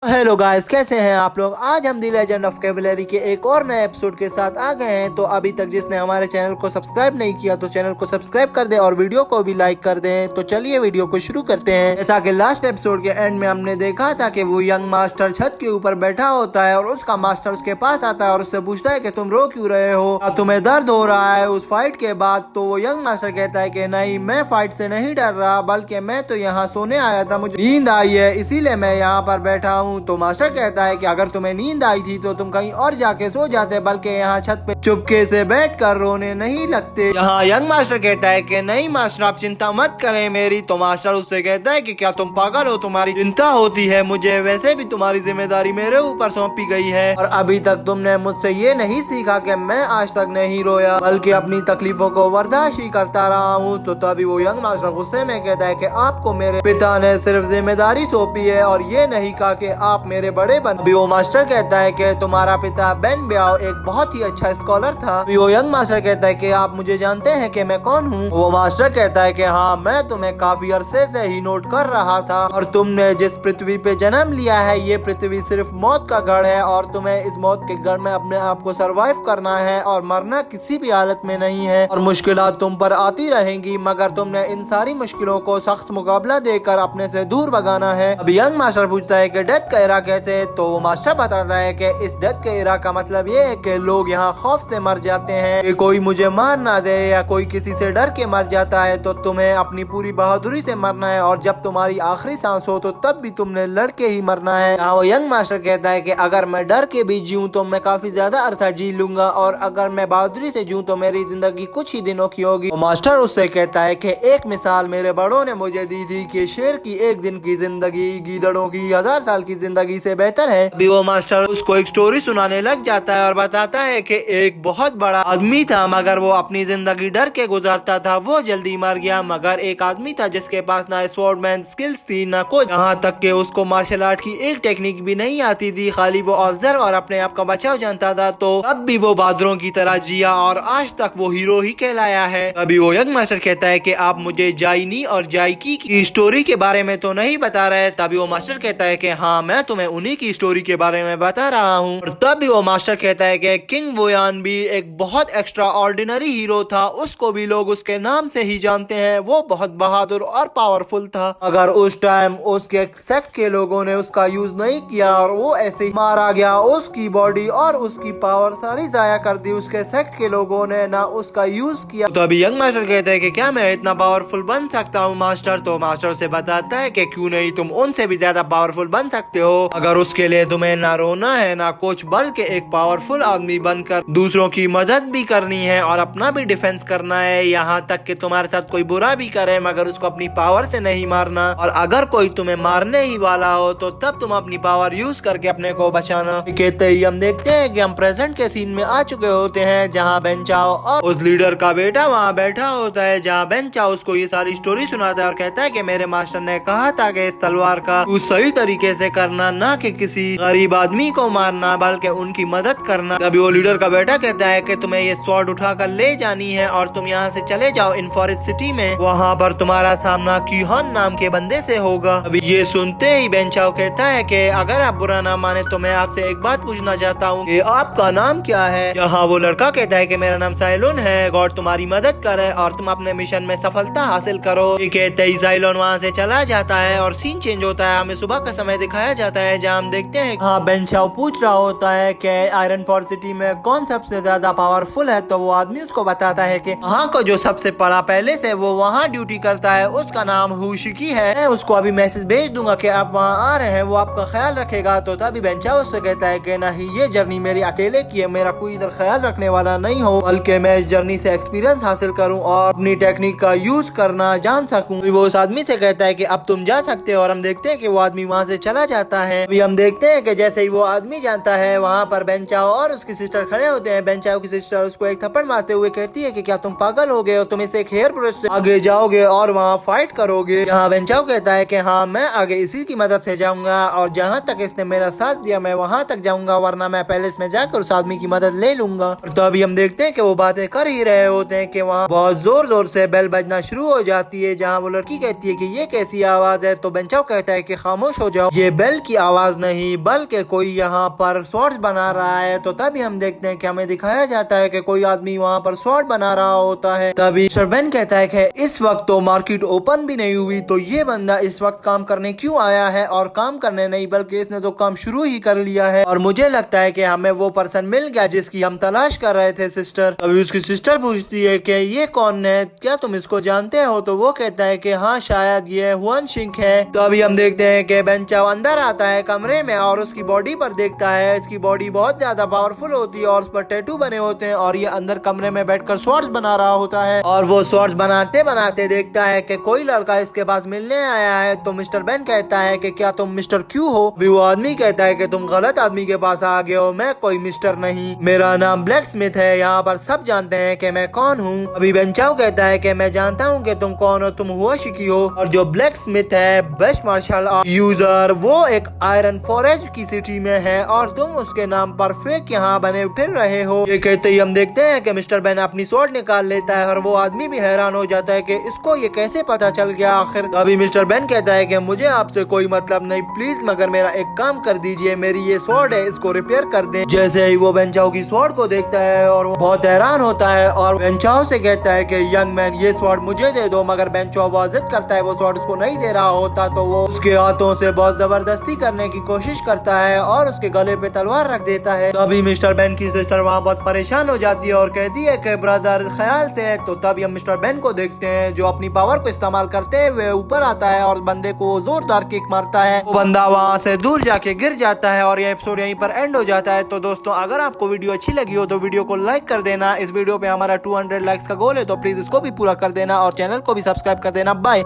Hello guys, कैसे हैं आप लोग। आज हम दी लेजेंड ऑफ कैवलरी के एक और नए एपिसोड के साथ आ गए हैं। तो अभी तक जिसने हमारे चैनल को सब्सक्राइब नहीं किया तो चैनल को सब्सक्राइब कर दे और वीडियो को भी लाइक कर दें। तो चलिए वीडियो को शुरू करते हैं। जैसा कि लास्ट एपिसोड के एंड में हमने देखा था कि वो यंग मास्टर छत के ऊपर बैठा होता है और उसका मास्टर उसके पास आता है और उससे पूछता है कि तुम रो क्यों रहे हो, तुम्हें दर्द हो रहा है उस फाइट के बाद। तो वो यंग मास्टर कहता है कि नहीं, मैं फाइट से नहीं डर रहा, बल्कि मैं तो यहाँ सोने आया था, मुझे नींद आई है इसीलिए मैं यहाँ पर बैठा हूँ। तो मास्टर कहता है कि अगर तुम्हें नींद आई थी तो तुम कहीं और जाके सो जाते, बल्कि यहाँ छत पे चुपके से बैठकर रोने नहीं लगते। यहाँ यंग मास्टर कहता है कि नहीं मास्टर, आप चिंता मत करें मेरी। तो मास्टर उससे कहता है कि क्या तुम पागल हो, तुम्हारी चिंता होती है मुझे, वैसे भी तुम्हारी जिम्मेदारी मेरे ऊपर सौंपी गई है और अभी तक तुमने मुझसे ये नहीं सीखा कि मैं आज तक नहीं रोया, बल्कि अपनी तकलीफों को बर्दाश्त ही करता रहा हूँ। तो तभी वो यंग मास्टर गुस्से में कहता है कि आपको मेरे पिता ने सिर्फ जिम्मेदारी सौंपी है और ये नहीं कहा कि आप मेरे बड़े बन। अभी वो मास्टर कहता है कि तुम्हारा पिता बेन ब्याओ एक बहुत ही अच्छा स्कॉलर था। अभी वो यंग मास्टर कहता है कि आप मुझे जानते हैं कि मैं कौन हूँ। वो मास्टर कहता है कि हाँ, मैं तुम्हें काफी अरसे से ही नोट कर रहा था और तुमने जिस पृथ्वी पे जन्म लिया है ये पृथ्वी सिर्फ मौत का गढ़ है और तुम्हें इस मौत के गढ़ में अपने आप को सरवाइव करना है और मरना किसी भी हालत में नहीं है और मुश्किलात तुम पर आती रहेंगी, मगर तुमने इन सारी मुश्किलों को सख्त मुकाबला देकर अपने से दूर भगाना है। अब यंग मास्टर पूछता है कि डेथ का इरा कैसे। तो वो मास्टर बताता है कि इस डेथ के इरा का मतलब ये है कि लोग यहाँ खौफ से मर जाते हैं कि कोई मुझे मार ना दे, या कोई किसी से डर के मर जाता है। तो तुम्हें अपनी पूरी बहादुरी से मरना है और जब तुम्हारी आखिरी सांस हो तो तब भी तुमने लड़के ही मरना है। वो यंग मास्टर कहता है कि अगर मैं डर के भी जीऊँ तो मैं काफी ज्यादा अरसा जी लूंगा और अगर मैं बहादुरी से जीऊँ तो मेरी जिंदगी कुछ ही दिनों की होगी। मास्टर उससे कहता है कि एक मिसाल मेरे बड़ों ने मुझे दी थी कि शेर की एक दिन की जिंदगी गीदड़ों की 1000 साल की जिंदगी से बेहतर है। अभी वो मास्टर उसको एक स्टोरी सुनाने लग जाता है और बताता है कि एक बहुत बड़ा आदमी था, मगर वो अपनी जिंदगी डर के गुजारता था, वो जल्दी मर गया। मगर एक आदमी था जिसके पास ना स्वॉर्डमैन स्किल्स थी ना कुछ, यहाँ तक कि उसको मार्शल आर्ट की एक टेक्निक भी नहीं आती थी, खाली वो ऑब्जर्व और अपने आप का बचाव जानता था। तो अब भी वो बहादुरों की तरह जिया और आज तक वो हीरो ही कहलाया है। अभी वो यंग मास्टर कहता है कि आप मुझे जाइनी और जाइकी की स्टोरी के बारे में तो नहीं बता रहे। तभी वो मास्टर कहता है कि हाँ, मैं तुम्हें उन्हीं की स्टोरी के बारे में बता रहा हूँ। और तभी वो मास्टर कहता है कि किंग वोयान भी एक बहुत एक्स्ट्रा ऑर्डिनरी हीरो था, उसको भी लोग उसके नाम से ही जानते हैं, वो बहुत बहादुर और पावरफुल था। अगर उस टाइम उसके सेक्ट के लोगों ने उसका यूज नहीं किया और वो ऐसे ही मारा गया, उसकी बॉडी और उसकी पावर सारी जाया कर दी, उसके सेक्ट के लोगों ने ना उसका यूज किया। तो अभी यंग मास्टर कहता है कि क्या मैं इतना पावरफुल बन सकता हूँ मास्टर। तो मास्टर से बताता है कि क्यों नहीं, तुम उनसे भी ज्यादा पावरफुल बन सकते हो, अगर उसके लिए तुम्हें ना रोना है ना कुछ, बल्कि एक पावरफुल आदमी बनकर दूसरों की मदद भी करनी है और अपना भी डिफेंस करना है, यहाँ तक कि तुम्हारे साथ कोई बुरा भी करे मगर उसको अपनी पावर से नहीं मारना, और अगर कोई तुम्हें मारने ही वाला हो तो तब तुम अपनी पावर यूज करके अपने को बचाना। कहते ही हम देखते हैं कि हम प्रेजेंट के सीन में आ चुके होते हैं, जहाँ बेन चाओ और उस लीडर का बेटा वहाँ बैठा होता है, जहाँ बेन चाओ उसको ये सारी स्टोरी सुनाता है और कहता है कि मेरे मास्टर ने कहा था कि इस तलवार का यूज सही तरीके से करना, ना कि किसी गरीब आदमी को मारना बल्कि उनकी मदद करना। तभी वो लीडर का बेटा कहता है कि तुम्हें ये स्वॉर्ड उठाकर ले जानी है और तुम यहाँ से चले जाओ इन फॉरेस्ट सिटी में, वहाँ पर तुम्हारा सामना कीहन नाम के बंदे से होगा। अभी ये सुनते ही बेन चाओ कहता है कि अगर आप बुरा ना माने तो मैं आपसे एक बात पूछना चाहता हूँ कि आपका नाम क्या है। यहाँ वो लड़का कहता है कि मेरा नाम साइलोन है, गॉड तुम्हारी मदद करे और तुम अपने मिशन में सफलता हासिल करो। कहते ही साइलोन वहाँ से चला जाता है और सीन चेंज होता है, हमें सुबह का समय दिखाया जाता है, जहाँ हम देखते हैं हाँ बेन चाओ पूछ रहा होता है कि आयरन फॉर सिटी में कौन सबसे ज्यादा पावरफुल है। तो वो आदमी उसको बताता है कि वहाँ को जो सबसे बड़ा पहले से वो वहाँ ड्यूटी करता है, उसका नाम हुशिकी है, मैं उसको अभी मैसेज भेज दूंगा कि आप वहाँ आ रहे हैं, वो आपका ख्याल रखेगा। तो तभी बेन चाओ उससे कहता है कि नहीं, ये जर्नी मेरी अकेले की है, मेरा कोई इधर ख्याल रखने वाला नहीं हो, बल्कि मैं इस जर्नी से एक्सपीरियंस हासिल करूँ और अपनी टेक्निक का यूज करना जान सकूँ। वो उस आदमी से कहता है कि अब तुम जा सकते हो और हम देखते हैं कि वो आदमी वहाँ से चला जाता है। अभी हम देखते हैं कि जैसे ही वो आदमी जानता है वहाँ पर बेन चाओ और उसकी सिस्टर खड़े होते हैं। बेन चाओ की सिस्टर उसको एक थप्पड़ मारते हुए कहती है कि क्या तुम पागल हो गए हो, तुम इसे एक हेयर ब्रश से आगे जाओगे और वहाँ फाइट करोगे। यहाँ बेन चाओ कहता है कि हाँ, मैं आगे इसी की मदद से जाऊंगा और जहाँ तक इसने मेरा साथ दिया मैं वहाँ तक जाऊंगा, वरना मैं पैलेस में जाकर उस आदमी की मदद ले लूंगा। तो अभी हम देखते हैं कि वो बातें कर ही रहे होते हैं कि वहाँ बहुत जोर जोर से बेल बजना शुरू हो जाती है, जहाँ वो लड़की कहती है कि ये कैसी आवाज है। तो बेन चाओ कहता है कि खामोश हो जाओ, ये बेल बेल की आवाज नहीं बल्कि कोई यहाँ पर स्वॉर्ड बना रहा है। तो तभी हम देखते हैं कि हमें दिखाया जाता है कि कोई आदमी वहाँ पर स्वॉर्ड बना रहा होता है। तभी मिस्टर बेन कहता है कि इस वक्त तो मार्केट ओपन भी नहीं हुई, तो ये बंदा इस वक्त काम करने क्यों आया है, और काम करने नहीं बल्कि इसने तो काम शुरू ही कर लिया है, और मुझे लगता है कि हमें वो पर्सन मिल गया जिसकी हम तलाश कर रहे थे सिस्टर। तभी उसकी सिस्टर पूछती है कि ये कौन है, क्या तुम इसको जानते हो? तो वो कहता है कि हाँ शायद ये हुआन शिंग है। तो अभी हम देखते हैं कि बेन चाओ अंदर आता है कमरे में और उसकी बॉडी पर देखता है। इसकी बॉडी बहुत ज्यादा पावरफुल होती है और उस पर टैटू बने होते हैं, और ये अंदर कमरे में बैठकर स्वॉर्ड्स बना रहा होता है। और वो स्वॉर्ड्स बनाते बनाते देखता है कि कोई लड़का इसके पास मिलने आया है। तो मिस्टर बेन कहता है कि क्या तुम मिस्टर क्यू हो? भी वो आदमी कहता है कि तुम गलत आदमी के पास आ गए हो, मैं कोई मिस्टर नहीं, मेरा नाम ब्लैक स्मिथ है, यहाँ पर सब जानते हैं कि मैं कौन हूँ। अभी बेन चाओ कहता है कि मैं जानता हूँ कि तुम कौन हो, तुम हुआ शिकी हो, और जो ब्लैक स्मिथ है बेस्ट मार्शल यूजर, वो एक आयरन फॉरेज की सिटी में है और तुम उसके नाम पर फेक यहाँ बने फिर रहे हो। ये कहते ही हम देखते हैं कि मिस्टर बेन अपनी स्वॉर्ड निकाल लेता है और वो आदमी भी हैरान हो जाता है कि इसको ये कैसे पता चल गया आखिर। तो अभी मिस्टर बेन कहता है कि मुझे आपसे कोई मतलब नहीं, प्लीज मगर मेरा एक काम कर दीजिए, मेरी ये स्वॉर्ड है इसको रिपेयर कर दें। जैसे ही वो बेन चाओ की स्वॉर्ड को देखता है और वो बहुत हैरान होता है और बेन चाओ से कहता है कि यंग मैन ये स्वॉर्ड मुझे दे दो, मगर बेन चाओ बहुत जिद करता है, वो स्वॉर्ड उसको नहीं दे रहा होता। तो वो उसके हाथों से बहुत जबरदस्ती करने की कोशिश करता है और उसके गले पे तलवार रख देता है। तो अभी मिस्टर बेन की सिस्टर वहाँ बहुत परेशान हो जाती है और कहती है कि ब्रदर ख्याल से। तो तभी हम मिस्टर बेन को देखते हैं जो अपनी पावर को इस्तेमाल करते हुए ऊपर आता है और बंदे को जोरदार किक मारता है। वो बंदा वहाँ से दूर जाके गिर जाता है और ये एपिसोड यहीं पर एंड हो जाता है। तो दोस्तों अगर आपको वीडियो अच्छी लगी हो तो वीडियो को लाइक कर देना। इस वीडियो पे हमारा 200 लाइक्स का गोल है, तो प्लीज इसको भी पूरा कर देना और चैनल को भी सब्सक्राइब कर देना। बाय।